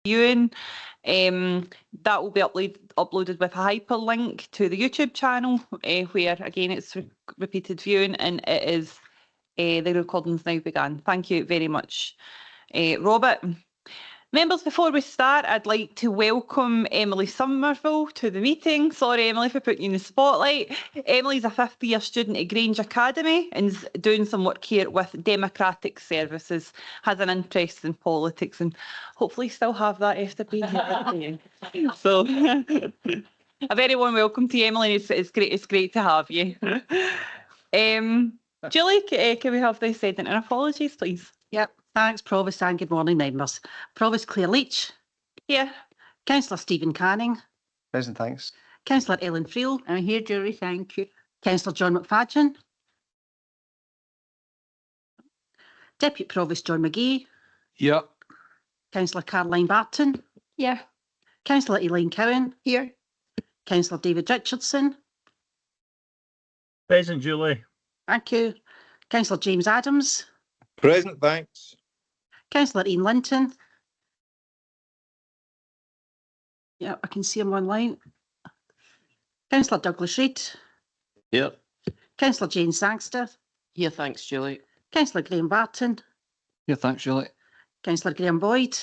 viewing. That will be uploaded with a hyperlink to the YouTube channel, where again it's repeated viewing, and it is the recordings now began. Thank you very much, Robert. Members, before we start, I'd like to welcome Emily Somerville to the meeting. Sorry, Emily, for putting you in the spotlight. Emily's a fifth-year student at Grange Academy and is doing some work here with Democratic Services, has an interest in politics, and hopefully still have that after being here. So, a very warm welcome to you, Emily. It's great to have you. Julie, can we have the second and apologies, please? Yep. Thanks, Provost, and good morning, members. Provost Claire Leach. Here. Councillor Stephen Canning. Present, thanks. Councillor Ellen Friel. I'm here, Julie, thank you. Councillor John McFadden. Deputy Provost John McGee. Yep. Councillor Caroline Barton. Yeah. Councillor Elaine Cowan. Here. Councillor David Richardson. Present, Julie. Thank you. Councillor James Adams. Present, thanks. Councillor Ian Linton. Yeah, I can see him online. Councillor Douglas Reid. Yep. Councillor Jane Sangster. Here, thanks, Julie. Councillor Graham Barton. Yeah, thanks, Julie. Councillor Graham Boyd.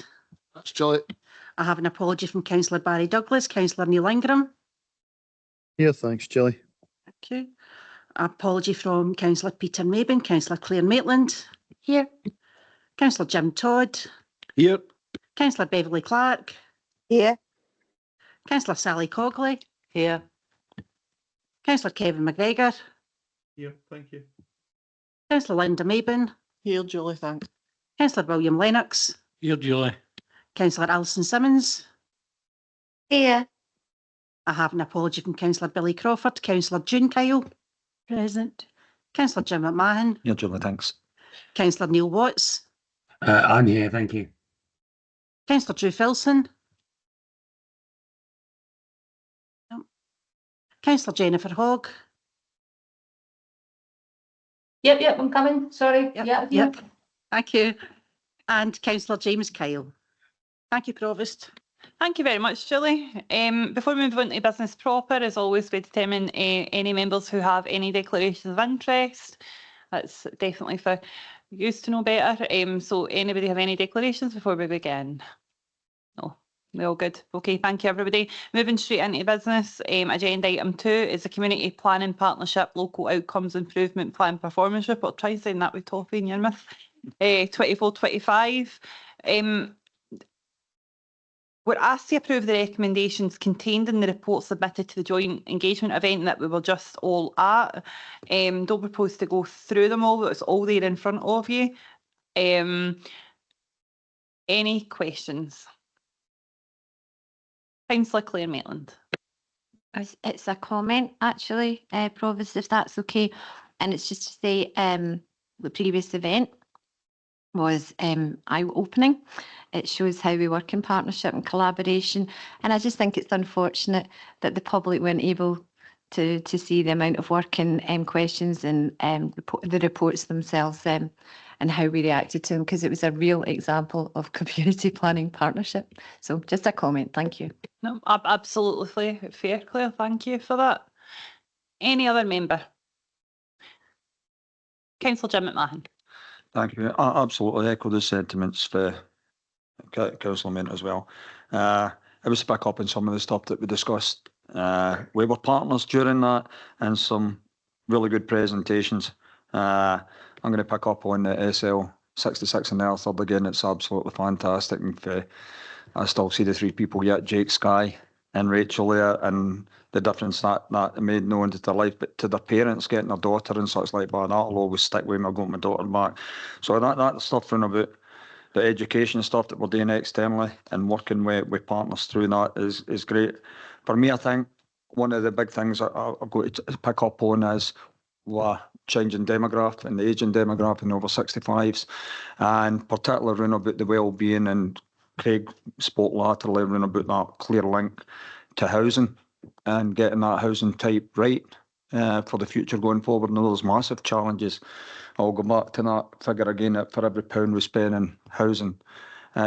That's Julie. I have an apology from Councillor Barry Douglas. Councillor Neil Ingram. Yeah, thanks, Julie. Thank you. Apology from Councillor Peter Mabin. Councillor Claire Maitland. Here. Councillor Jim Todd. Here. Councillor Beverly Clark. Here. Councillor Sally Cogley. Here. Councillor Kevin McGregor. Here, thank you. Councillor Linda Mabin. Here, Julie, thanks. Councillor William Lennox. Here, Julie. Councillor Alison Simmons. Here. I have an apology from Councillor Billy Crawford. Councillor June Kyle. Present. Councillor Jim McMahon. Yeah, Julie, thanks. Councillor Neil Watts. I'm here, thank you. Councillor Drew Filson. Councillor Jennifer Hogg. Yep, I'm coming. Sorry. Yep. Thank you. And Councillor James Kyle. Thank you, Provost. Thank you very much, Julie. Before we move on to business proper, as always, we determine any members who have any declarations of interest. That's definitely for you to know better. So anybody have any declarations before we begin? No, we're all good. Okay, thank you, everybody. Moving straight into business, agenda item 2 is the Community Planning Partnership Local Outcomes Improvement Plan Performance Report. Try saying that with Toffee in your mouth. 24-25. We're asked to approve the recommendations contained in the report submitted to the joint engagement event that we were just all at. Don't propose to go through them all, but it's all there in front of you. Any questions? Councillor Claire Maitland. It's a comment, actually, Provost, if that's okay. And it's just to say the previous event was eye-opening. It shows how we work in partnership and collaboration. And I just think it's unfortunate that the public weren't able to see the amount of work and questions and the reports themselves and how we reacted to them, because it was a real example of community planning partnership. So just a comment. Thank you. No, absolutely fair, Claire. Thank you for that. Any other member? Councillor Jim McMahon. Thank you. I absolutely echo the sentiments for Councillor Mint as well. I was to pick up on some of the stuff that we discussed. We were partners during that and some really good presentations. I'm going to pick up on the SL 66 in the Ayrshire again. It's absolutely fantastic. And I still see the three people yet, Jake, Skye and Rachel there, and the difference that made known to their life, but to their parents getting their daughter and such like that, that'll always stick with me. I got my daughter back. So that stuff from about the education stuff that we're doing externally and working with partners through that is great. For me, I think one of the big things I've got to pick up on is changing demographic and the ageing demographic in over 65s, and particularly around about the well-being, and Craig spoke laterally around about that clear link to housing and getting that housing type right for the future going forward. And there's massive challenges. I'll go back to that figure again, that for every pound we spend in housing,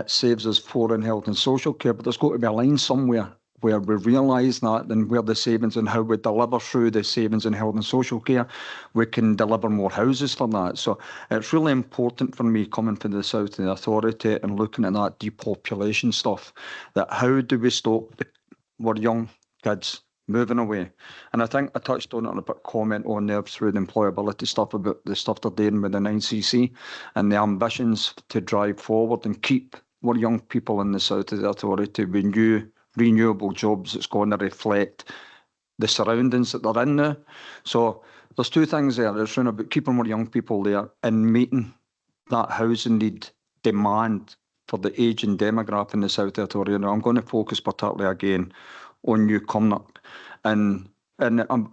saves us 4 in health and social care, but there's got to be a line somewhere where we realise that and where the savings and how we deliver through the savings in health and social care, we can deliver more houses for that. So it's really important for me coming from the South of the Authority and looking at that depopulation stuff, that how do we stop our young kids moving away? And I think I touched on it in a bit comment on there through the employability stuff about the stuff they're doing with the 9cc and the ambitions to drive forward and keep our young people in the South of the Authority with new renewable jobs that's going to reflect the surroundings that they're in now. So there's 2 things there. It's really about keeping more young people there and meeting that housing need demand for the ageing demographic in the South of the Authority. And I'm going to focus particularly again on New Cumnock. And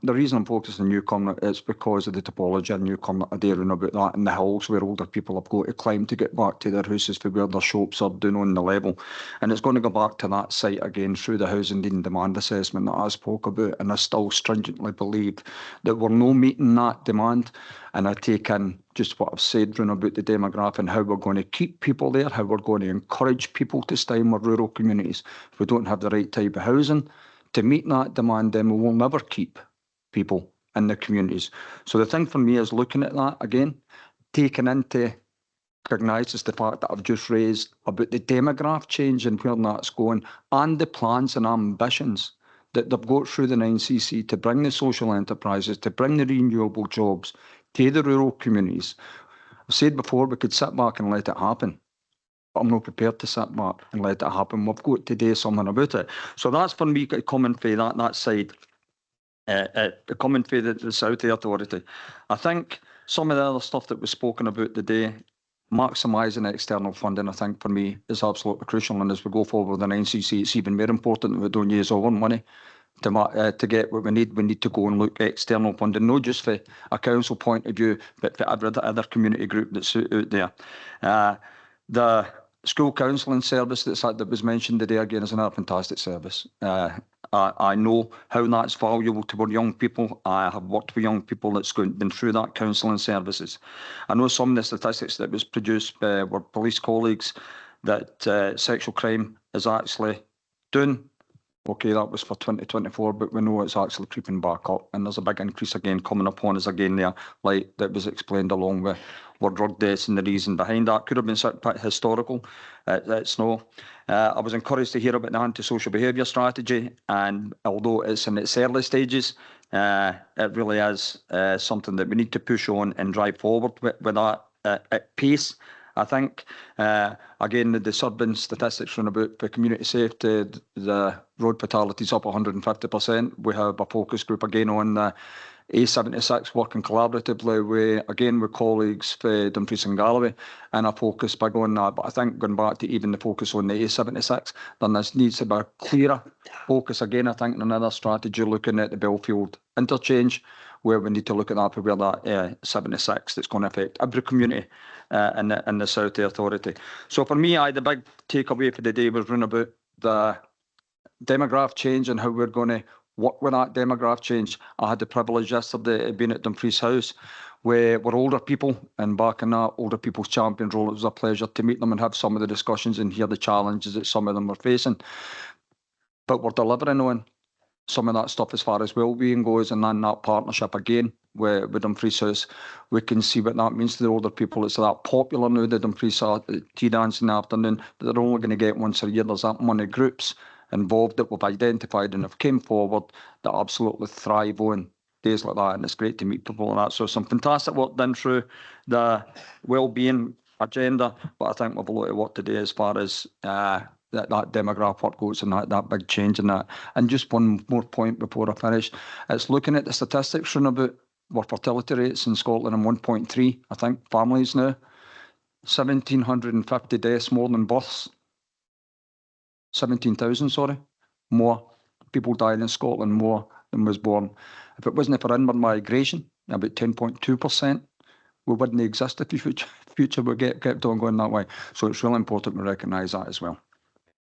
the reason I'm focusing on New Cumnock is because of the topology of New Cumnock. I dare about that in the hills where older people have got to climb to get back to their houses for where their shops are down on the level. And it's going to go back to that site again through the housing need and demand assessment that I spoke about. And I still stringently believe that we're not meeting that demand. And I take in just what I've said about the demographic and how we're going to keep people there, how we're going to encourage people to stay in our rural communities. If we don't have the right type of housing to meet that demand, then we will never keep people in the communities. So the thing for me is looking at that again, taking into recognises the fact that I've just raised about the demographic change and where that's going, and the plans and ambitions that they've got through the 9cc to bring the social enterprises, to bring the renewable jobs to the rural communities. I've said before, we could sit back and let it happen. I'm not prepared to sit back and let it happen. We've got to do something about it. So that's for me coming from that side, coming from the South of the Authority. I think some of the other stuff that was spoken about today, maximising external funding, I think for me is absolutely crucial. And as we go forward with the 9cc, it's even more important that we don't use our own money to get what we need. We need to go and look at external funding, not just for a council point of view, but for every other community group that's out there. The school counselling service that was mentioned today again is another fantastic service. I know how that's valuable to our young people. I have worked with young people that's been through that counselling services. I know some of the statistics that was produced by our police colleagues that sexual crime is actually doing. Okay, that was for 2024, but we know it's actually creeping back up, and there's a big increase again coming upon us again there, like that was explained along with drug deaths and the reason behind that. Could have been something historical. It's no. I was encouraged to hear about the anti-social behaviour strategy, and although it's in its early stages, it really is something that we need to push on and drive forward with that at pace. I think, again, the disturbing statistics from about for community safety, the road fatalities up 150%. We have a focus group again on the A76 working collaboratively with colleagues for Dumfries and Galloway, and a focus big on that. But I think going back to even the focus on the A76, then this needs to be a clearer focus again, I think, in another strategy looking at the Belfield interchange, where we need to look at that for where that 76 that's going to affect every community in the South of the Authority. So for me, the big takeaway for the day was running about the demographic change and how we're going to work with that demographic change. I had the privilege yesterday of being at Dumfries House, where we're older people, and back in that older people's champion role, it was a pleasure to meet them and have some of the discussions and hear the challenges that some of them are facing. But we're delivering on some of that stuff as far as wellbeing goes, and then that partnership again with Dumfries House, we can see what that means to the older people. It's that popular now, the Dumfries tea dance in the afternoon, that they're only going to get once a year. There's that many groups involved that we've identified and have came forward that absolutely thrive on days like that, and it's great to meet people like that. So some fantastic work done through the wellbeing agenda, but I think we've a lot of work to do as far as that demographic work goes and that big change in that. And just one more point before I finish, it's looking at the statistics from about our fertility rates in Scotland and 1.3, I think, families now, 1,750 deaths more than births. 17,000, sorry, more people died in Scotland more than was born. If it wasn't for inward migration, about 10.2%, we wouldn't exist if the future would kept on going that way. So it's really important we recognise that as well.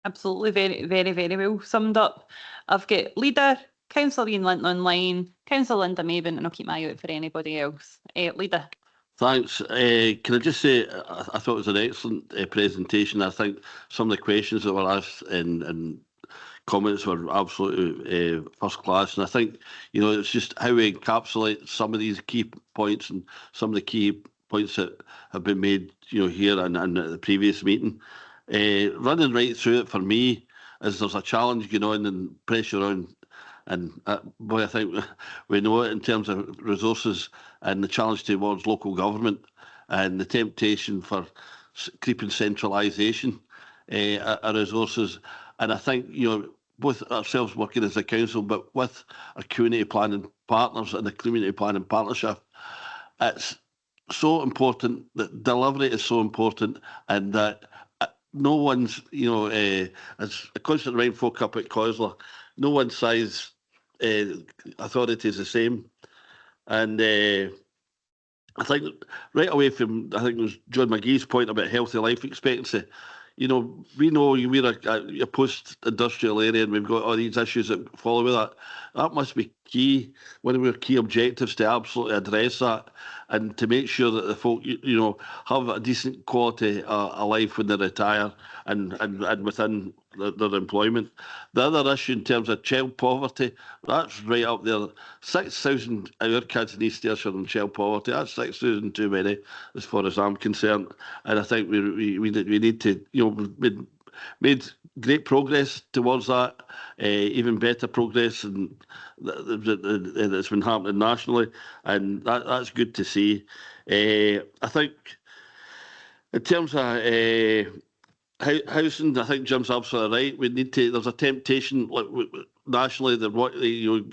Absolutely, very, very, very well summed up. I've got Leader, Councillor Ian Linton online, Councillor Linda Maben, and I'll keep my eye out for anybody else. Leader. Thanks. Can I just say, I thought it was an excellent presentation. I think some of the questions that were asked and comments were absolutely first class. And I think, it's just how we encapsulate some of these key points and some of the key points that have been made, here and at the previous meeting. Running right through it for me is there's a challenge going on and pressure on. And boy, I think we know it in terms of resources and the challenge towards local government and the temptation for creeping centralisation of resources. And I think, both ourselves working as a council, but with our community planning partners and the community planning partnership, it's so important that delivery is so important, and that no one's, as a constant rain folk up at Cosler, no one size authority is the same. And I think right away from, I think it was John McGee's point about healthy life expectancy, we know we're a post-industrial area and we've got all these issues that follow with that. That must be key, one of our key objectives, to absolutely address that and to make sure that the folk, have a decent quality of life when they retire and within their employment. The other issue in terms of child poverty, that's right up there. 6,000 of our kids in East Ayrshire in child poverty. That's 6,000 too many, as far as I'm concerned. And I think we need to, we've made great progress towards that, even better progress and that's been happening nationally, and that's good to see. I think in terms of housing, I think Jim's absolutely right. We need to. There's a temptation, like nationally, the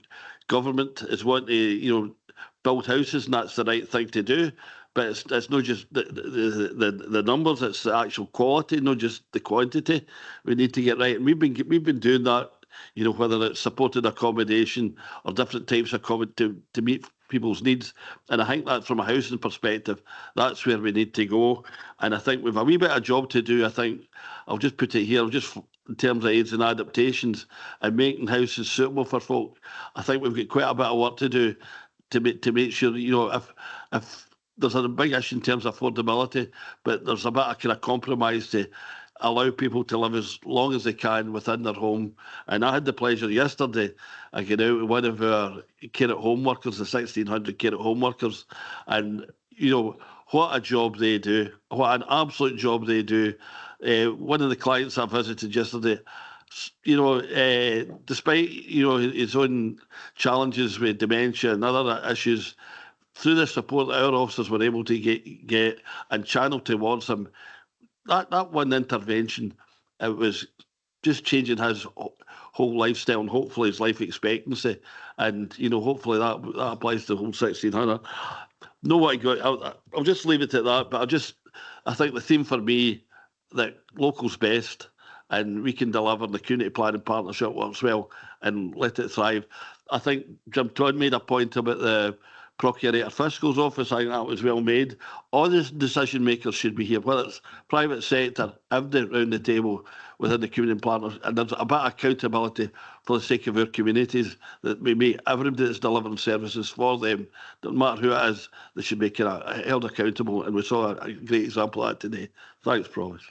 government is wanting to, build houses, and that's the right thing to do. But it's not just the numbers; it's the actual quality, not just the quantity. We need to get right, and we've been doing that. Whether it's supported accommodation or different types of accommodation to meet people's needs. And I think that from a housing perspective, that's where we need to go. And I think we've a wee bit of job to do. I think I'll just put it here, just in terms of aids and adaptations and making houses suitable for folk. I think we've got quite a bit of work to do to make sure, if there's a big issue in terms of affordability, but there's a bit of kind of compromise to allow people to live as long as they can within their home. And I had the pleasure yesterday, I get out with one of our care at home workers, the 1,600 care at home workers, and what a job they do, what an absolute job they do. One of the clients I visited yesterday, despite his own challenges with dementia and other issues, through the support that our officers were able to get and channel towards him, that one intervention, it was just changing his whole lifestyle and hopefully his life expectancy. And, hopefully that applies to the whole 1,600. Know what I got. I'll just leave it at that. But I think the theme for me, that local's best and we can deliver, the community planning partnership works well and let it thrive. I think Jim Todd made a point about the Procurator Fiscal's office. I think that was well made. All the decision makers should be here, whether it's private sector, everybody around the table within the community partners, and there's a bit of accountability for the sake of our communities, that we make everybody that's delivering services for them, no matter who it is, they should be kind of held accountable, and we saw a great example of that today. Thanks, Promise.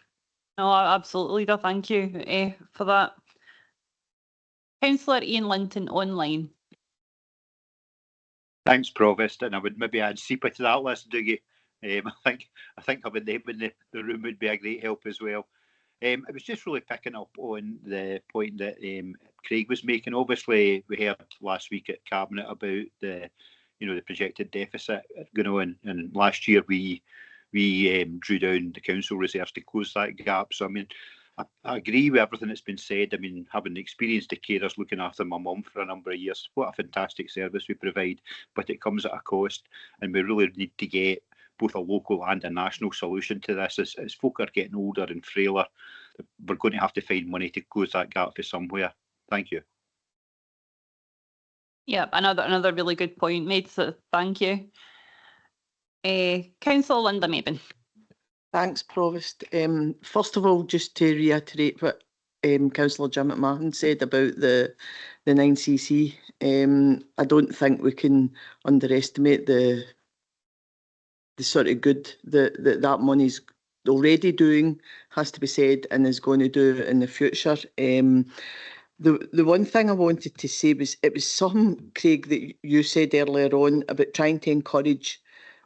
No, absolutely, Leader. Thank you for that. Councillor Ian Linton online. Thanks, Provost, and I would maybe add SEPA to that list, Dougie. I think having them in the room would be a great help as well. I was just really picking up on the point that Craig was making. Obviously, we heard last week at Cabinet about the projected deficit going on, and last year we drew down the council reserves to close that gap. So I mean, I agree with everything that's been said. I mean, having experienced the carers looking after my mum for a number of years, what a fantastic service we provide, but it comes at a cost, and we really need to get both a local and a national solution to this. As folk are getting older and frailer, we're going to have to find money to close that gap for somewhere. Thank you. Yeah, another really good point made, so thank you. Councillor Linda Maben. Thanks, Provost. First of all, just to reiterate what Councillor Jim McMahon said about the 9cc, I don't think we can underestimate the the sort of good that money's already doing, has to be said, and is going to do in the future. The one thing I wanted to say was, it was something, Craig, that you said earlier on about trying to encourage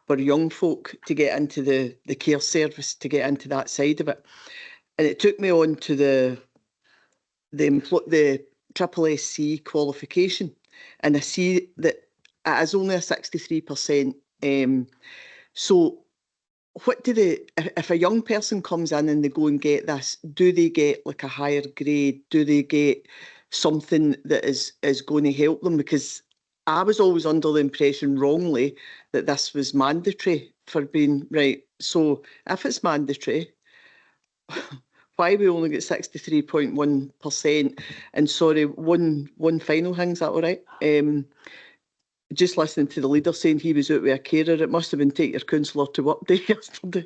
for young folk to get into the care service, to get into that side of it. And it took me on to the SSSC qualification, and I see that it is only a 63%. So what do they, if a young person comes in and they go and get this, do they get like a higher grade? Do they get something that is going to help them? Because I was always under the impression, wrongly, that this was mandatory for being right. So if it's mandatory, why we only get 63.1%? And sorry, one final thing, is that all right? Just listening to the leader saying he was out with a carer, it must have been take your counsellor to work day yesterday.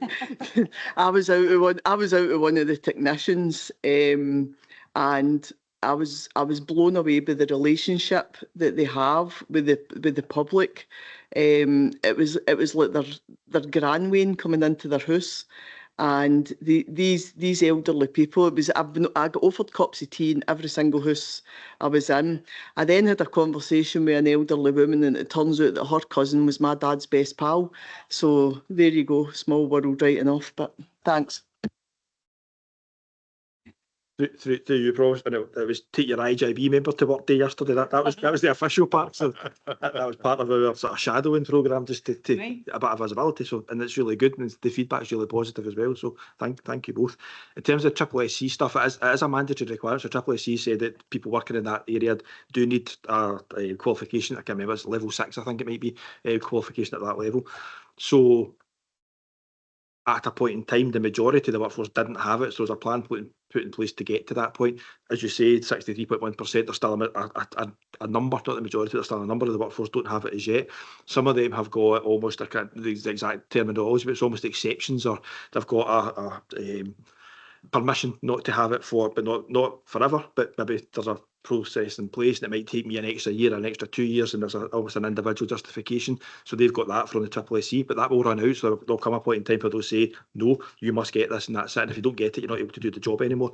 I was out with one of the technicians, and I was blown away by the relationship that they have with the public. It was like their grandwain coming into their house. And these elderly people, I got offered cups of tea in every single house I was in. I then had a conversation with an elderly woman, and it turns out that her cousin was my dad's best pal. So there you go, small world right enough, but thanks. Through you, Provost, and it was take your IJB member to work day yesterday. That was the official part. So that was part of our sort of shadowing programme, just to Right. a bit of visibility. So, and it's really good, and the feedback is really positive as well. So thank you both. In terms of SSSC stuff, it is a mandatory requirement. So SSSC said that people working in that area do need a qualification. I can't remember, it's level 6, I think it might be, qualification at that level. So at a point in time, the majority of the workforce didn't have it. So there's a plan put in place to get to that point. As you say, 63.1%, there's still a number, not the majority, there's still a number of the workforce don't have it as yet. Some of them have got almost, I can't the exact terminology, but it's almost exceptions, or they've got a permission not to have it for, but not forever, but maybe there's a process in place, and it might take me an extra year, an extra 2 years, and there's almost an individual justification. So they've got that from the SSSC, but that will run out. So there'll come a point in time where they'll say, no, you must get this, and that's it. And if you don't get it, you're not able to do the job anymore.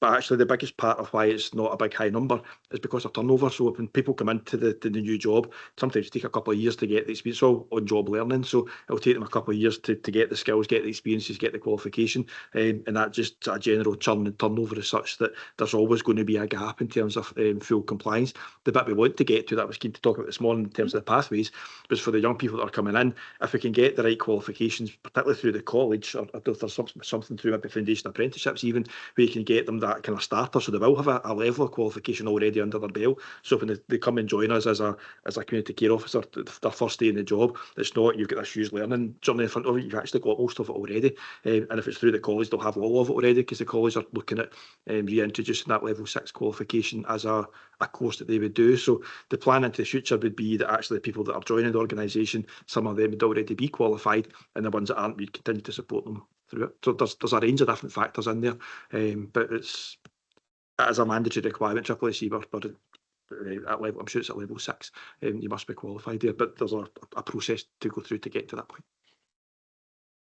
But actually, the biggest part of why it's not a big high number is because of turnover. So when people come into the new job, sometimes it takes a couple of years to get the experience. So on job learning, so it'll take them a couple of years to get the skills, get the experiences, get the qualification, and that just a general churn and turnover is such that there's always going to be a gap in terms of full compliance. The bit we want to get to, that I was keen to talk about this morning in terms of the pathways, was for the young people that are coming in, if we can get the right qualifications, particularly through the college, or if there's something through maybe foundation apprenticeships even, where you can get them that kind of starter, so they will have a level of qualification already under their belt. So when they come and join us as a community care officer, their first day in the job, it's not you've got this huge learning journey in front of you, you've actually got most of it already. And if it's through the college, they'll have all of it already, because the college are looking at reintroducing that level 6 qualification as a course that they would do. So the plan into the future would be that actually the people that are joining the organisation, some of them would already be qualified, and the ones that aren't, we'd continue to support them through it. So there's a range of different factors in there, but it's as a mandatory requirement, SSSC, but at level, I'm sure it's at level 6, you must be qualified there, but there's a process to go through to get to that point.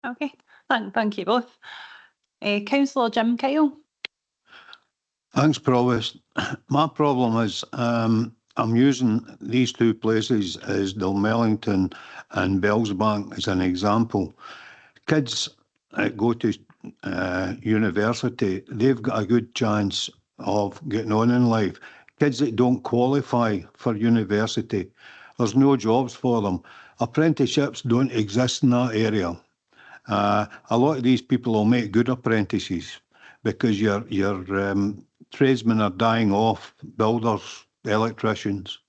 Okay, thank you both. Councillor Jim Kyle. Thanks, Provost. My problem is I'm using these two places as Dalmellington and Bellsbank as an example. Kids that go to university, they've got a good chance of getting on in life. Kids that don't qualify for university, there's no jobs for them. Apprenticeships don't exist in that area. A lot of these people will make good apprentices, because your tradesmen are dying off, builders, electricians,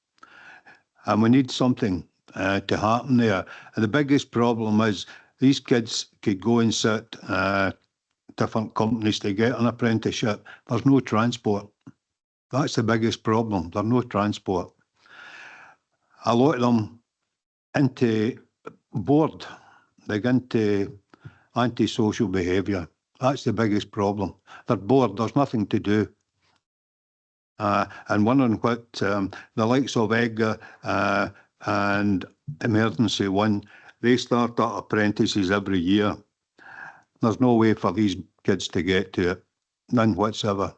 and we need something to happen there. And the biggest problem is these kids could go and sit different companies to get an apprenticeship. There's no transport. That's the biggest problem. There's no transport. A lot of them into bored, they get into antisocial behaviour. That's the biggest problem. They're bored, there's nothing to do. And wondering what the likes of Edgar and Emergency One, They start at apprentices every year. There's no way for these kids to get to it, none whatsoever.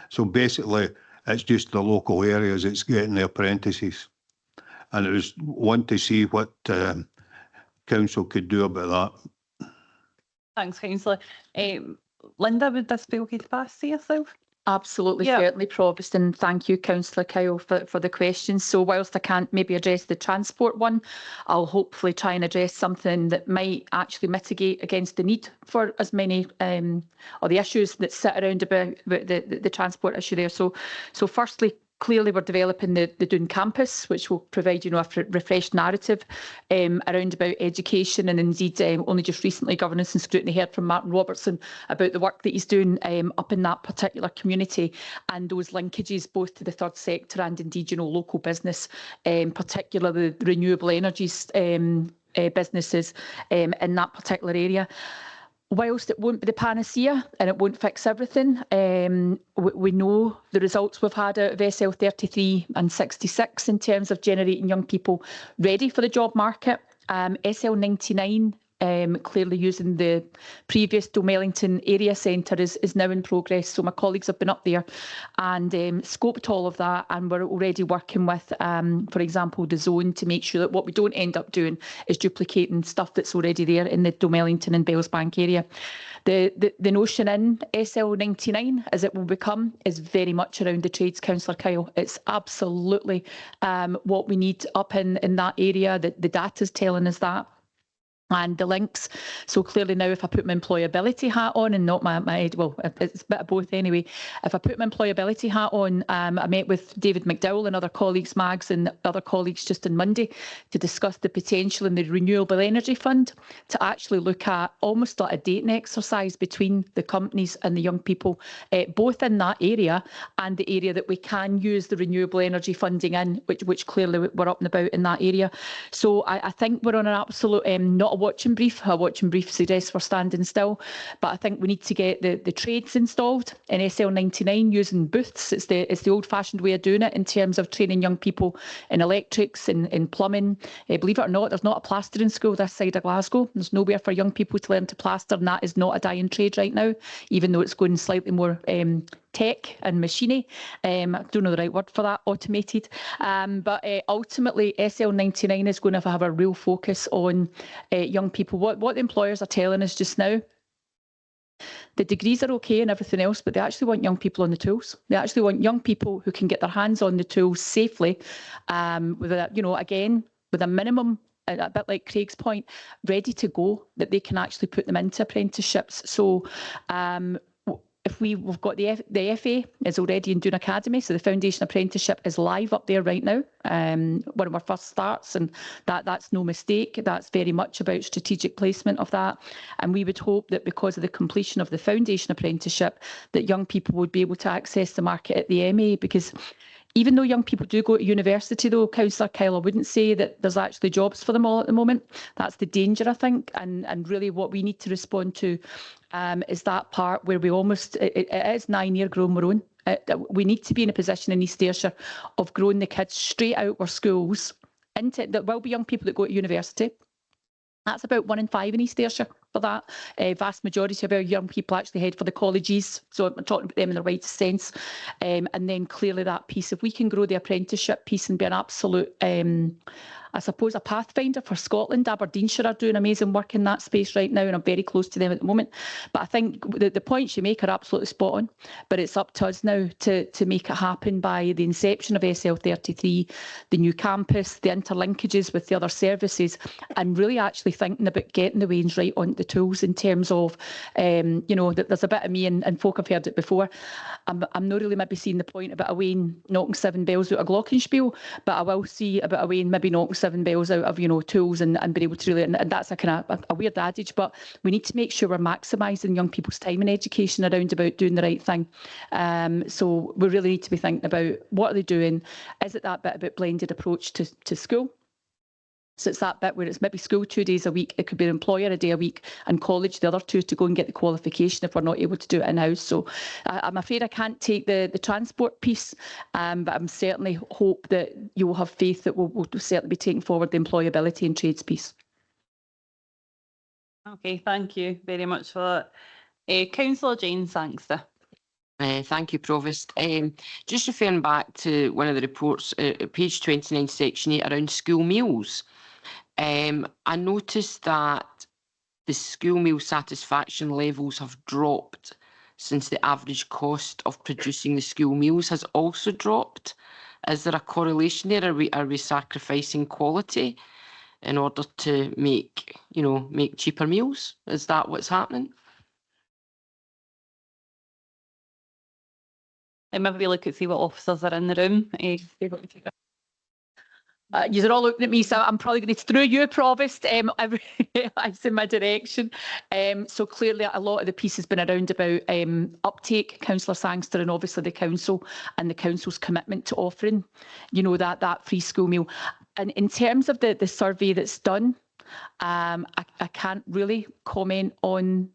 So basically, it's just the local areas that's getting the apprentices. And it was one to see what council could do about that. Thanks, Councillor. Linda, would this be okay to pass to yourself? Absolutely, Yeah. certainly, Provost, and thank you, Councillor Kyle, for the questions. So whilst I can't maybe address the transport one, I'll hopefully try and address something that might actually mitigate against the need for as many or the issues that sit around about the transport issue there. So firstly, clearly we're developing the Doon campus, which will provide, a refreshed narrative around about education, and indeed only just recently governance and scrutiny heard from Martin Robertson about the work that he's doing up in that particular community, and those linkages both to the third sector and indeed local business, particularly the renewable energies businesses in that particular area. Whilst it won't be the panacea and it won't fix everything, we know the results we've had out of SL33 and 66 in terms of generating young people ready for the job market. SL99, clearly using the previous Domellington Area Centre, is now in progress. So my colleagues have been up there and scoped all of that, and we're already working with, for example, the zone to make sure that what we don't end up doing is duplicating stuff that's already there in the Domellington and Bellsbank area. The notion in SL99, as it will become, is very much around the trades, Councillor Kyle. It's absolutely what we need up in that area. The data's telling us that. And the links. So clearly now, if I put my employability hat on and not my well, it's a bit of both anyway. If I put my employability hat on, I met with David McDowell and other colleagues, Mags and other colleagues just on Monday to discuss the potential in the Renewable Energy Fund to actually look at almost like a dating exercise between the companies and the young people, both in that area and the area that we can use the renewable energy funding in, which clearly we're up and about in that area. So I think we're on an absolute, not a watching brief. A watching brief suggests we're standing still, but I think we need to get the trades installed in SL99 using booths. It's the old-fashioned way of doing it in terms of training young people in electrics, in plumbing. Believe it or not, there's not a plastering school this side of Glasgow. There's nowhere for young people to learn to plaster, and that is not a dying trade right now, even though it's going slightly more tech and machiney. I don't know the right word for that, automated. But ultimately, SL99 is going to have a real focus on young people. What the employers are telling us just now, the degrees are okay and everything else, but they actually want young people on the tools. They actually want young people who can get their hands on the tools safely, with a, again, with a minimum, a bit like Craig's point, ready to go, that they can actually put them into apprenticeships. So if we've got the FA is already in Doon Academy, so the foundation apprenticeship is live up there right now. One of our first starts, and that's no mistake. That's very much about strategic placement of that. And we would hope that because of the completion of the foundation apprenticeship, that young people would be able to access the market at the MA, because even though young people do go to university, though, Councillor Kyle, I wouldn't say that there's actually jobs for them all at the moment. That's the danger, I think, and really what we need to respond to is that part where we almost, it is 9-year grown our own. We need to be in a position in East Ayrshire of growing the kids straight out of our schools into, there will be young people that go to university. That's about 1 in 5 in East Ayrshire for that. Vast majority of our young people actually head for the colleges, so I'm talking about them in the right sense. And then clearly that piece, if we can grow the apprenticeship piece and be an absolute, I suppose, a pathfinder for Scotland. Aberdeenshire are doing amazing work in that space right now, and I'm very close to them at the moment. But I think the points you make are absolutely spot on, but it's up to us now to make it happen by the inception of SL33, the new campus, the interlinkages with the other services, and really actually thinking about getting the reins right on the tools in terms of, that there's a bit of me, and folk have heard it before. I'm not really maybe seeing the point about Wayne knocking 7 bells out of glockenspiel, but I will see about Wayne maybe knocking 7 bells out of tools and being able to really, and that's a kind of a weird adage, but we need to make sure we're maximising young people's time in education around about doing the right thing. So we really need to be thinking about what are they doing? Is it that bit about blended approach to school? So it's that bit where it's maybe school 2 days a week, it could be an employer a day a week, and college the other 2 to go and get the qualification if we're not able to do it in-house. So I'm afraid I can't take the transport piece, but I'm certainly hope that you will have faith that we'll certainly be taking forward the employability and trades piece. Okay, thank you very much for that. Councillor Jane Sangster. Thank you, Provost. Just referring back to one of the reports, page 29, section 8, around school meals. I noticed that the school meal satisfaction levels have dropped since the average cost of producing the school meals has also dropped. Is there a correlation there? Are we sacrificing quality in order to make cheaper meals? Is that what's happening? Maybe look and see what officers are in the room. You're all looking at me, so I'm probably going to throw you, Provost. It's in my direction. So clearly a lot of the piece has been around about uptake, Councillor Sangster, and obviously the council and the council's commitment to offering, that free school meal. And in terms of the survey that's done, I can't really comment on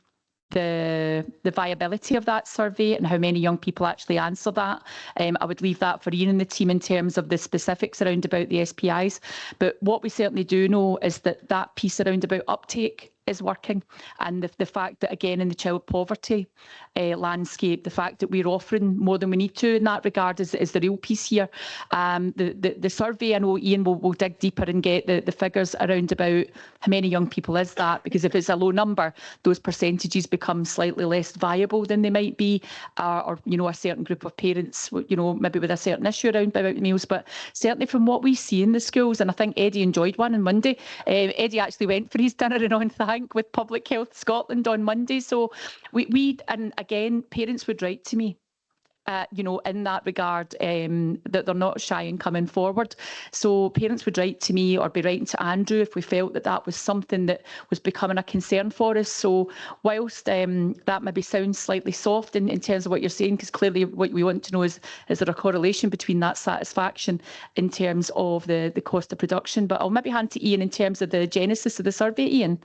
the viability of that survey and how many young people actually answer that. I would leave that for Ian and the team in terms of the specifics around about the SPIs. But what we certainly do know is that piece around about uptake is working, and the fact that, again, in the child poverty landscape, the fact that we're offering more than we need to in that regard is the real piece here. The survey, I know Ian will dig deeper and get the figures around about how many young people is that, because if it's a low number, those percentages become slightly less viable than they might be, or a certain group of parents, maybe with a certain issue around about meals. But certainly from what we see in the schools, and I think Eddie enjoyed one on Monday. Eddie actually went for his dinner in On Thank with Public Health Scotland on Monday. So we and again, parents would write to me, in that regard, that they're not shy in coming forward. So parents would write to me or be writing to Andrew if we felt that was something that was becoming a concern for us. So whilst that maybe sounds slightly soft in terms of what you're saying, because clearly what we want to know is there a correlation between that satisfaction in terms of the cost of production? But I'll maybe hand to Ian in terms of the genesis of the survey. Ian.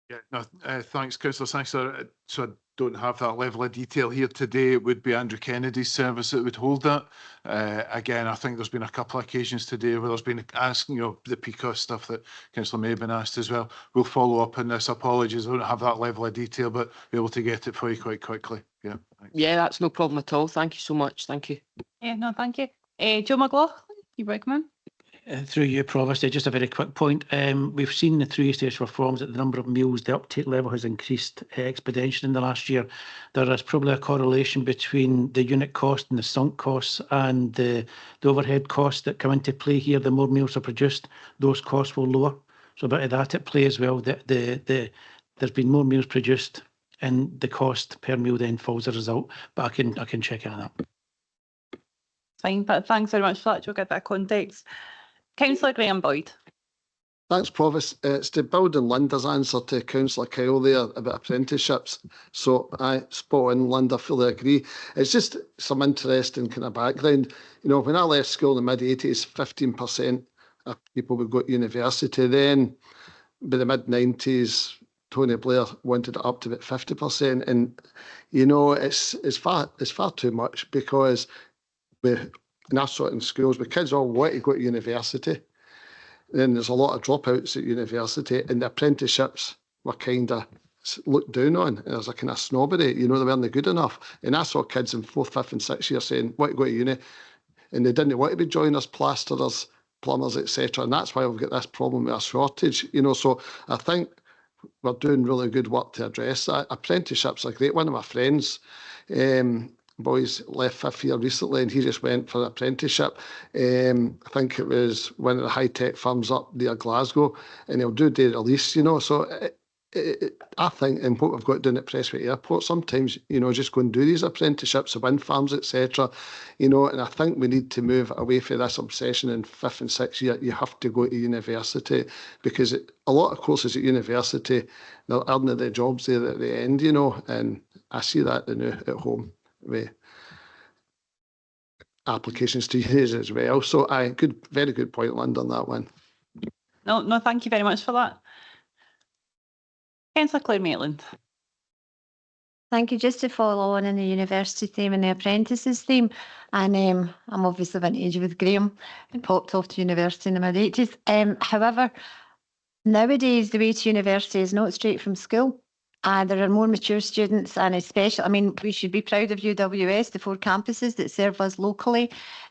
Yeah, no, thanks, Councillor Sangster. So I don't have that level of detail here today. It would be Andrew Kennedy's service that would hold that. Again, I think there's been a couple of occasions today where there's been asking, the PCOS stuff that Councillor May have been asked as well. We'll follow up on this. Apologies, I don't have that level of detail, but be able to get it for you quite quickly. Yeah. Thanks. Yeah, that's no problem at all. Thank you so much. Thank you. Yeah, no, thank you. Joe McLaughlin, you welcome in. Through you, Provost, just a very quick point. We've seen through stage reforms that the number of meals, the uptake level has increased exponentially in the last year. There is probably a correlation between the unit cost and the sunk costs and the overhead costs that come into play here. The more meals are produced, those costs will lower. So a bit of that at play as well. There's been more meals produced and the cost per meal then falls as a result. But I can check into that. Fine, but thanks very much for that. You'll get that context. Councillor Graham Boyd. Thanks, Provost. It's to build on Linda's answer to Councillor Kyle there about apprenticeships. So I spot on, Linda, fully agree. It's just some interesting kind of background. When I left school in the mid-80s, 15% of people would go to university. Then by the mid-90s, Tony Blair wanted it up to about 50%. And, it's far too much, because in our sort of schools, the kids all want to go to university. Then there's a lot of dropouts at university, and the apprenticeships were kind of looked down on. There's a kind of snobbery, they weren't good enough. And I saw kids in 4th, 5th and 6th year saying, want to go to uni, and they didn't want to be joiners, plasterers, plumbers, etc. And that's why we've got this problem with a shortage, So I think we're doing really good work to address that. Apprenticeships are great. One of my friends, boys left 5th year recently, and he just went for an apprenticeship. I think it was one of the high-tech firms up near Glasgow, and he'll do day release, So I think, and what we've got down at Prestwick Airport, sometimes, just go and do these apprenticeships at wind farms, etc. And I think we need to move away from this obsession in 5th and 6th year. You have to go to university, because a lot of courses at university, they're earning the jobs there at the end, and I see that now at home with applications to use as well. So very good point, Linda, on that one. No, thank you very much for that. Councillor Claire Maitland. Thank you. Just to follow on in the university theme and the apprentices theme, and I'm obviously of an age with Graham and popped off to university in the mid-80s. However, Nowadays, the way to university is not straight from school. There are more mature students, and especially, I mean, we should be proud of UWS, the 4 campuses that serve us locally.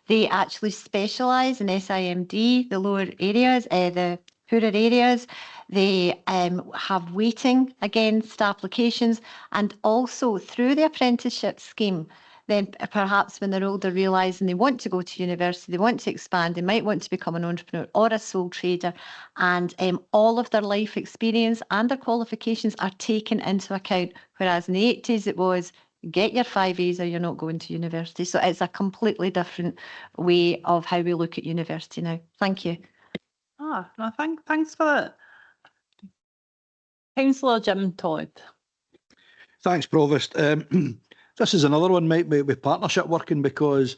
They actually specialise in SIMD, the lower areas, the poorer areas. They have weighting against applications, and also through the apprenticeship scheme, then perhaps when they're older, realising they want to go to university, they want to expand, they might want to become an entrepreneur or a sole trader, and all of their life experience and their qualifications are taken into account. Whereas in the 80s it was, get your 5 A's or you're not going to university. So it's a completely different way of how we look at university now. Thank you. No, thanks for that. Councillor Jim Todd. Thanks, Provost. This is another one, mate, with partnership working, because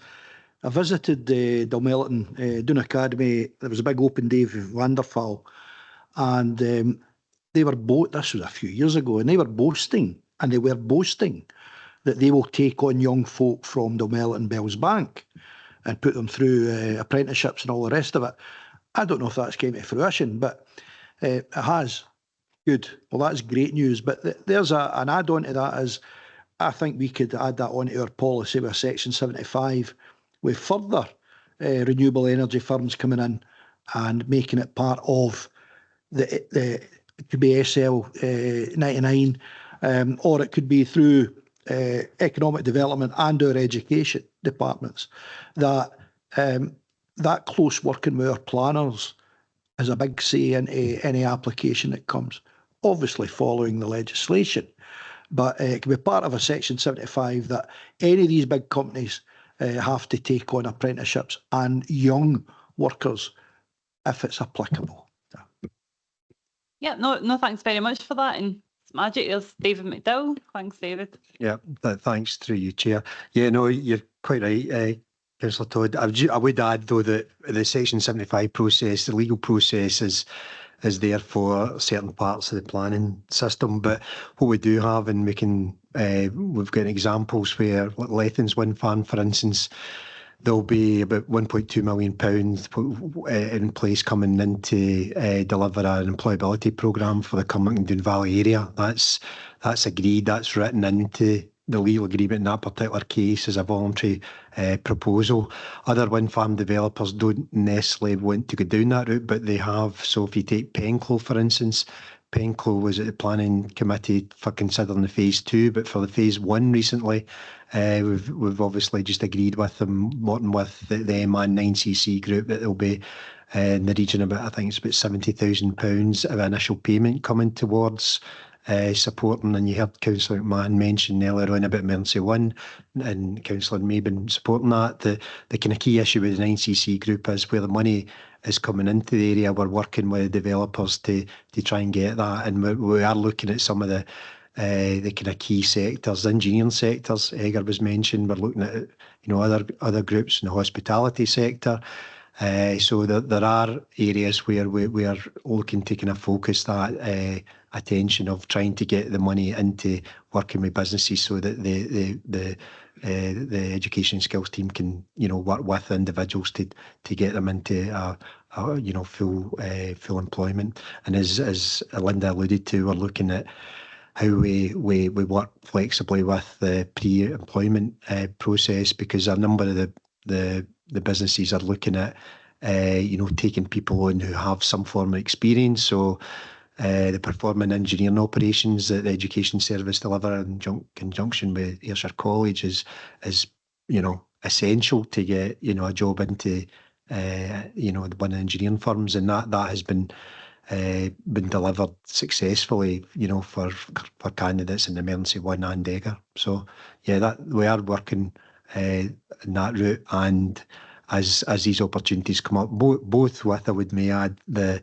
I visited Dalmelton Doon Academy. There was a big open day with Vanderfall, and they were this was a few years ago, and they were boasting that they will take on young folk from Dalmelton Bells Bank and put them through apprenticeships and all the rest of it. I don't know if that's came to fruition, but it has. Good. Well, that's great news. But there's an add-on to that is, I think we could add that onto our policy with Section 75, with further renewable energy firms coming in and making it part of it could be SL 99, or it could be through economic development and our education departments. That close working with our planners has a big say in any application that comes, obviously following the legislation. But it can be part of a Section 75 that any of these big companies have to take on apprenticeships and young workers if it's applicable. Yeah, no, thanks very much for that. And it's magic. There's David McDowell. Thanks, David. Yeah, thanks through you, Chair. Yeah, no, you're quite right, Councillor Todd. I would add, though, that the Section 75 process, the legal process, is there for certain parts of the planning system. But what we do have, and we've got examples where, like Lethen's wind farm, for instance, there'll be about £1.2 million in place coming in to deliver an employability programme for the Cumbernauld Valley area. That's agreed, that's written into the legal agreement in that particular case as a voluntary proposal. Other wind farm developers don't necessarily want to go down that route, but they have. So if you take Penclow, for instance, Penclow was at the planning committee for considering the phase 2, but for the phase 1 recently, we've obviously just agreed with them, working with the M&9 9cc group, that there'll be in the region about, I think it's about £70,000 of initial payment coming towards supporting. And you heard Councillor McMahon mention earlier on about Emergency One, and Councillor Maben supporting that. The kind of key issue with the 9cc group is where the money is coming into the area. We're working with developers to try and get that, and we are looking at some of the kind of key sectors, engineering sectors. Egger was mentioned. We're looking at other groups in the hospitality sector. So there are areas where we are looking to kind of focus that attention of trying to get the money into working with businesses, so that the education skills team can work with individuals to get them into full employment. And as Linda alluded to, we're looking at how we work flexibly with the pre-employment process, because a number of the businesses are looking at taking people on who have some form of experience. So the performing engineering operations that the Education Service deliver in conjunction with Ayrshire College is essential to get a job into one of the engineering firms, and that has been delivered successfully for candidates in Emergency One and Egger. So yeah, that we are working in that route, and as these opportunities come up, both with, I would may add, the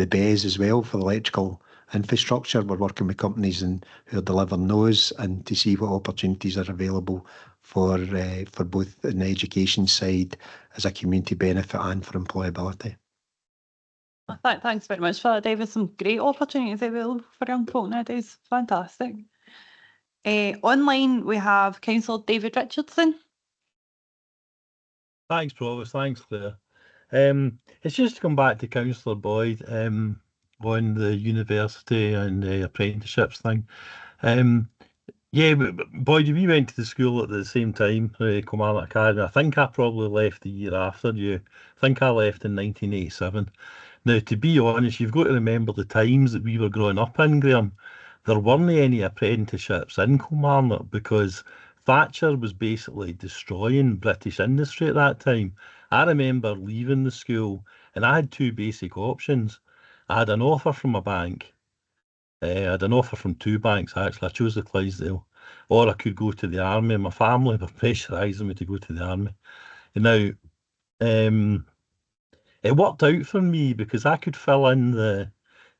BES as well for electrical infrastructure. We're working with companies who are delivering those, and to see what opportunities are available for both in the education side as a community benefit and for employability. Thanks very much for that, David. Some great opportunities available for young folk nowadays. Fantastic. Online we have Councillor David Richardson. Thanks, Provost. Thanks, Claire. It's just to come back to Councillor Boyd. on the university and apprenticeships thing. Boyd, we went to the school at the same time, Kilmarnock Academy. I think I probably left the year after you. I think I left in 1987. Now, to be honest, you've got to remember the times that we were growing up in, Graham. There weren't any apprenticeships in Kilmarnock because Thatcher was basically destroying British industry at that time. I remember leaving the school and I had two basic options. I had an offer from a bank. I had an offer from two banks, actually. I chose the Clydesdale. Or I could go to the army. My family were pressurising me to go to the army. And now, it worked out for me because I could fill in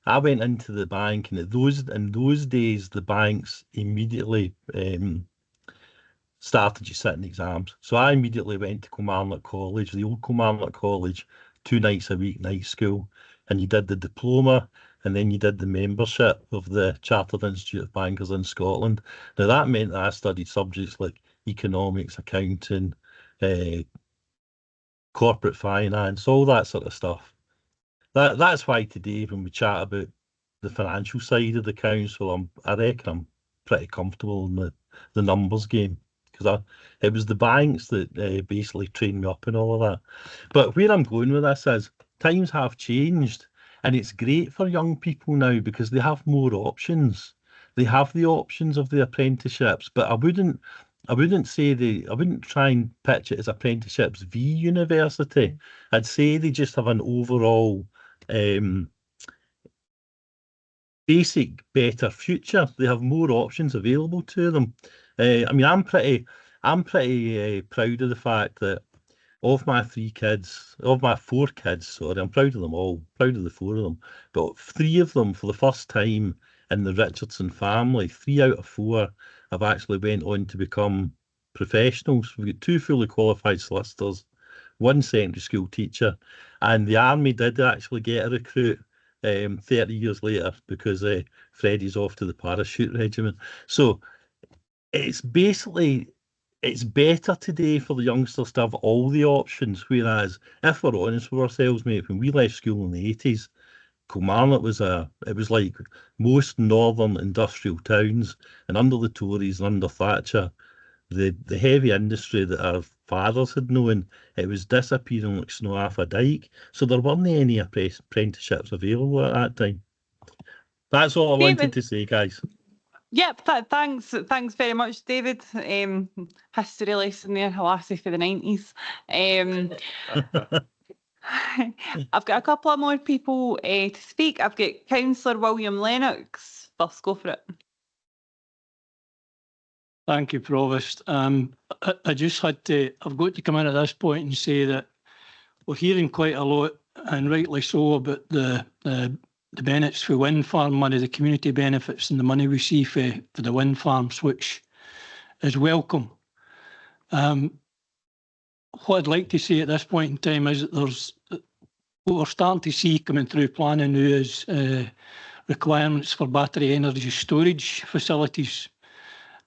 I went into the bank, and in those days, the banks immediately started you sitting exams. So I immediately went to Kilmarnock College, the old Kilmarnock College, 2 nights a week, night school, and you did the diploma, and then you did the membership of the Chartered Institute of Bankers in Scotland. Now that meant that I studied subjects like economics, accounting, corporate finance, all that sort of stuff. That's why today when we chat about the financial side of the council, I reckon I'm pretty comfortable in the numbers game, because it was the banks that basically trained me up and all of that. But where I'm going with this is times have changed, and it's great for young people now because they have more options. They have the options of the apprenticeships, but I wouldn't try and pitch it as apprenticeships v university. I'd say they just have an overall basic better future. They have more options available to them. I mean, I'm pretty proud of the fact that of my 4 kids, sorry, I'm proud of them all, proud of the 4 of them, but 3 of them for the first time in the Richardson family, 3 out of 4 have actually went on to become professionals. We've got 2 fully qualified solicitors, 1 secondary school teacher, and the army did actually get a recruit 30 years later because Freddie's off to the parachute regiment. So it's better today for the youngsters to have all the options, whereas if we're honest with ourselves, mate, when we left school in the 80s, Kilmarnock was like most northern industrial towns, and under the Tories and under Thatcher, the heavy industry that our fathers had known, it was disappearing like snow off a dike. So there weren't any apprenticeships available at that time. That's all I wanted to say, guys. Yep, thanks very much, David. History lesson there, Halassie for the 90s. I've got a couple of more people to speak. I've got Councillor William Lennox. Let's go for it. Thank you, Provost. I just I've got to come in at this point and say that we're hearing quite a lot, and rightly so, about the benefits for wind farm money, the community benefits and the money we see for the wind farms, which is welcome. What I'd like to say at this point in time is that what we're starting to see coming through planning now is requirements for battery energy storage facilities.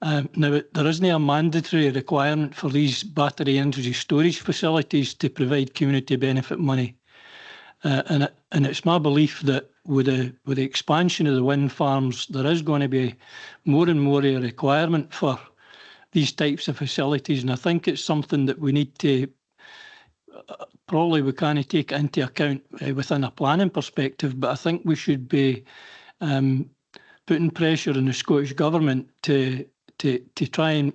Now, there isn't a mandatory requirement for these battery energy storage facilities to provide community benefit money. And it's my belief that with the expansion of the wind farms, there is going to be more and more a requirement for these types of facilities. And I think it's something that we need to, probably we can't take it into account within a planning perspective, but I think we should be putting pressure on the Scottish Government to try and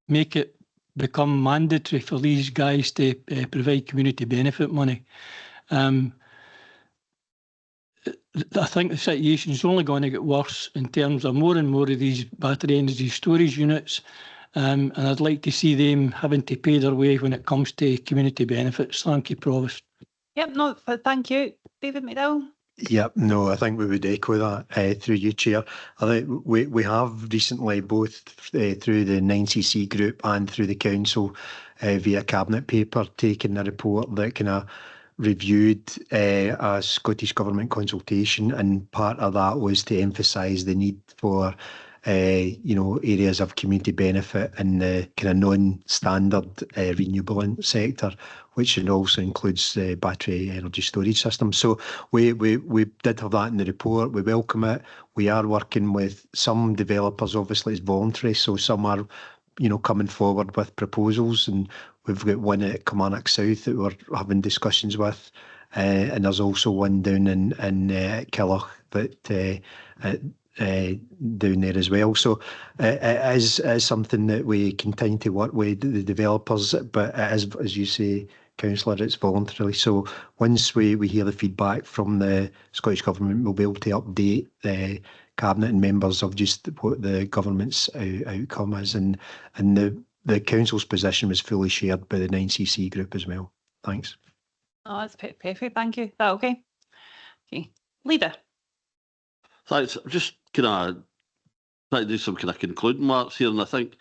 make it become mandatory for these guys to provide community benefit money. I think the situation is only going to get worse in terms of more and more of these battery energy storage units, and I'd like to see them having to pay their way when it comes to community benefits. Thank you, Provost. Yep, no, thank you. David McDowell? Yep, no, I think we would echo that through you, Chair. I think we have recently, both through the 9CC group and through the council, via cabinet paper, taken a report that kind of reviewed a Scottish Government consultation, and part of that was to emphasise the need for you know, areas of community benefit in the kind of non-standard renewable sector, which also includes battery energy storage systems. So we did have that in the report. We welcome it. We are working with some developers. Obviously, it's voluntary, so some are, you know, coming forward with proposals, and we've got one at Kilmarnock South that we're having discussions with, and there's also one down in Killoch that down there as well. So it is something that we continue to work with the developers, but it is, as you say, Councillor, it's voluntary. So once we hear the feedback from the Scottish Government, we'll be able to update the Cabinet and members of just what the Government's outcome is. And the Council's position was fully shared by the 9CC group as well. Thanks. Oh, that's perfect. Thank you. Is that okay? Okay. Leader. Thanks. Just kind of trying to do some kind of concluding marks here, and I think,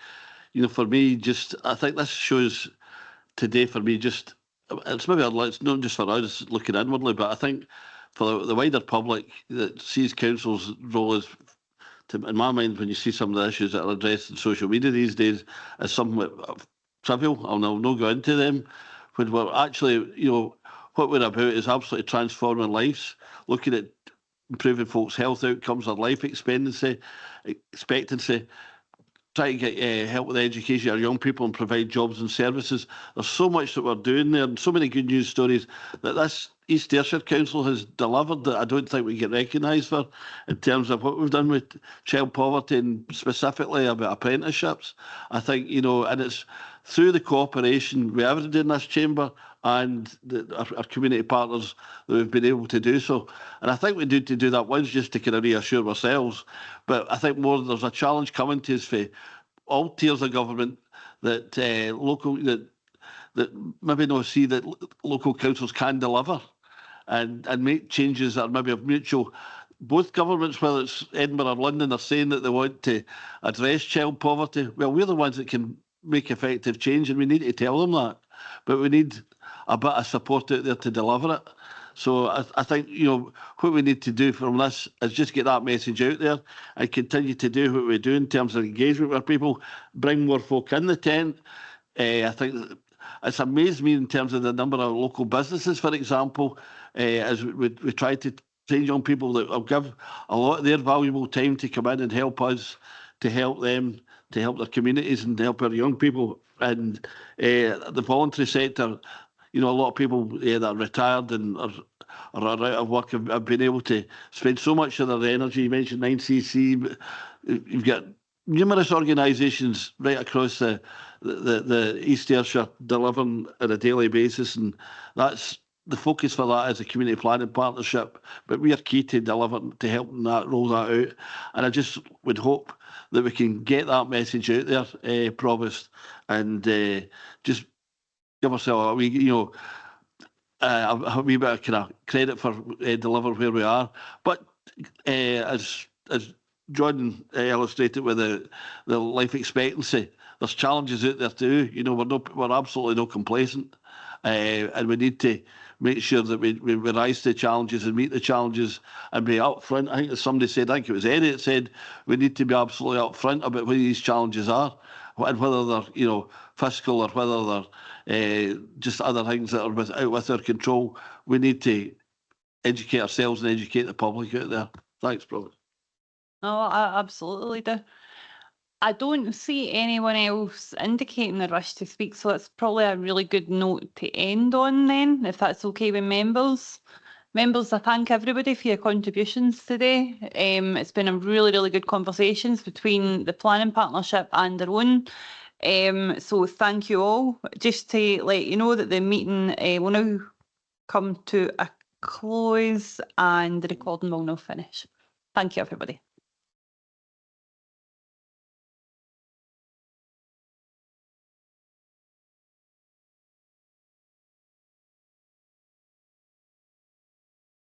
you know, for me, I think this shows today for me it's maybe it's not just for us looking inwardly, but I think for the wider public that sees council's role as, in my mind, when you see some of the issues that are addressed in social media these days, as somewhat trivial, and I'll not go into them, when we're actually, you know, what we're about is absolutely transforming lives, looking at improving folks' health outcomes, their life expectancy, trying to get help with the education of young people and provide jobs and services. There's so much that we're doing there, and so many good news stories that this East Ayrshire Council has delivered that I don't think we get recognised for, in terms of what we've done with child poverty and specifically about apprenticeships. I think, you know, and it's through the cooperation we have in this chamber and our community partners that we've been able to do so. And I think we need to do that once just to kind of reassure ourselves. But I think more there's a challenge coming to us for all tiers of government that that maybe not see that local councils can deliver and make changes that are maybe of mutual. Both governments, whether it's Edinburgh or London, are saying that they want to address child poverty. Well, we're the ones that can make effective change, and we need to tell them that. But we need a bit of support out there to deliver it. So I think, you know, what we need to do from this is just get that message out there and continue to do what we do in terms of engagement with people, bring more folk in the tent. I think it's amazed me in terms of the number of local businesses, for example, as we try to train young people that will give a lot of their valuable time to come in and help us, to help them, to help their communities and to help our young people. And the voluntary sector, you know, a lot of people that are retired and are out of work have been able to spend so much of their energy. You mentioned 9CC, but you've got numerous organisations right across the East Ayrshire delivering on a daily basis, and that's the focus for that is a community planning partnership. But we are key to delivering, to helping that roll that out. And I just would hope that we can get that message out there, Provost, and just give ourselves a wee, you know, a wee bit of kind of credit for delivering where we are. But as Jordan illustrated with the life expectancy, there's challenges out there too. You know, we're absolutely not complacent, and we need to make sure that we rise to the challenges and meet the challenges and be upfront. I think as somebody said, I think it was Eddie that said, we need to be absolutely upfront about what these challenges are, and whether they're, you know, fiscal or whether they're just other things that are out with our control. We need to educate ourselves and educate the public out there. Thanks, Provost. No, I absolutely do. I don't see anyone else indicating their wish to speak, so it's probably a really good note to end on then, if that's okay with members. Members, I thank everybody for your contributions today. It's been a really, really good conversations between the planning partnership and our own. So thank you all. Just to let you know that the meeting will now come to a close and the recording will now finish. Thank you, everybody.